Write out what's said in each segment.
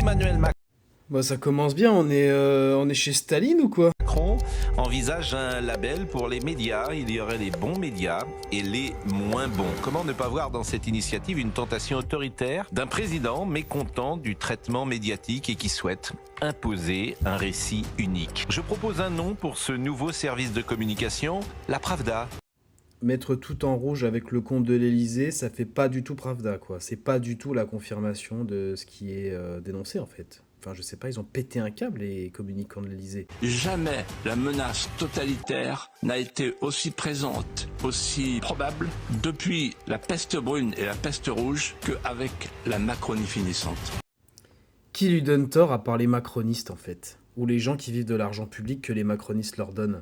Emmanuel Bah ça commence bien, on est chez Staline ou quoi? Macron envisage un label pour les médias. Il y aurait les bons médias et les moins bons. Comment ne pas voir dans cette initiative une tentation autoritaire d'un président mécontent du traitement médiatique et qui souhaite imposer un récit unique? Je propose un nom pour ce nouveau service de communication, la Pravda. Mettre tout en rouge avec le compte de l'Élysée, ça fait pas du tout Pravda, quoi. C'est pas du tout la confirmation de ce qui est dénoncé, en fait. Enfin, je sais pas, ils ont pété un câble, les communicants de l'Élysée. Jamais la menace totalitaire n'a été aussi présente, aussi probable depuis la peste brune et la peste rouge qu'avec la Macronie finissante. Qui lui donne tort à part les macronistes, en fait? Ou les gens qui vivent de l'argent public que les macronistes leur donnent?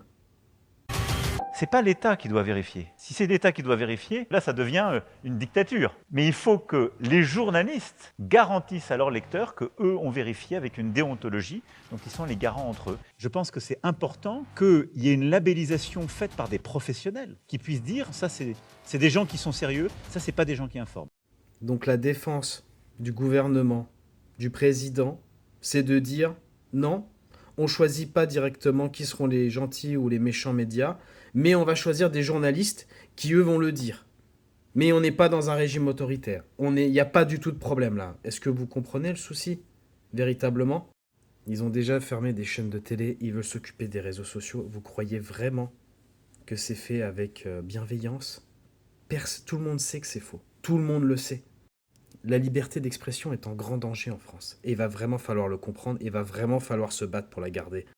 C'est pas l'État qui doit vérifier. Si c'est l'État qui doit vérifier, là ça devient une dictature. Mais il faut que les journalistes garantissent à leurs lecteurs que eux ont vérifié avec une déontologie, donc ils sont les garants entre eux. Je pense que c'est important qu'il y ait une labellisation faite par des professionnels qui puissent dire ça c'est des gens qui sont sérieux, ça c'est pas des gens qui informent. Donc la défense du gouvernement, du président, c'est de dire non, on choisit pas directement qui seront les gentils ou les méchants médias, mais on va choisir des journalistes qui, eux, vont le dire. Mais on n'est pas dans un régime autoritaire. Il n'y a pas du tout de problème là. Est-ce que vous comprenez le souci? Véritablement? Ils ont déjà fermé des chaînes de télé, ils veulent s'occuper des réseaux sociaux. Vous croyez vraiment que c'est fait avec bienveillance? Tout le monde sait que c'est faux. Tout le monde le sait. La liberté d'expression est en grand danger en France. Et il va vraiment falloir le comprendre, et il va vraiment falloir se battre pour la garder.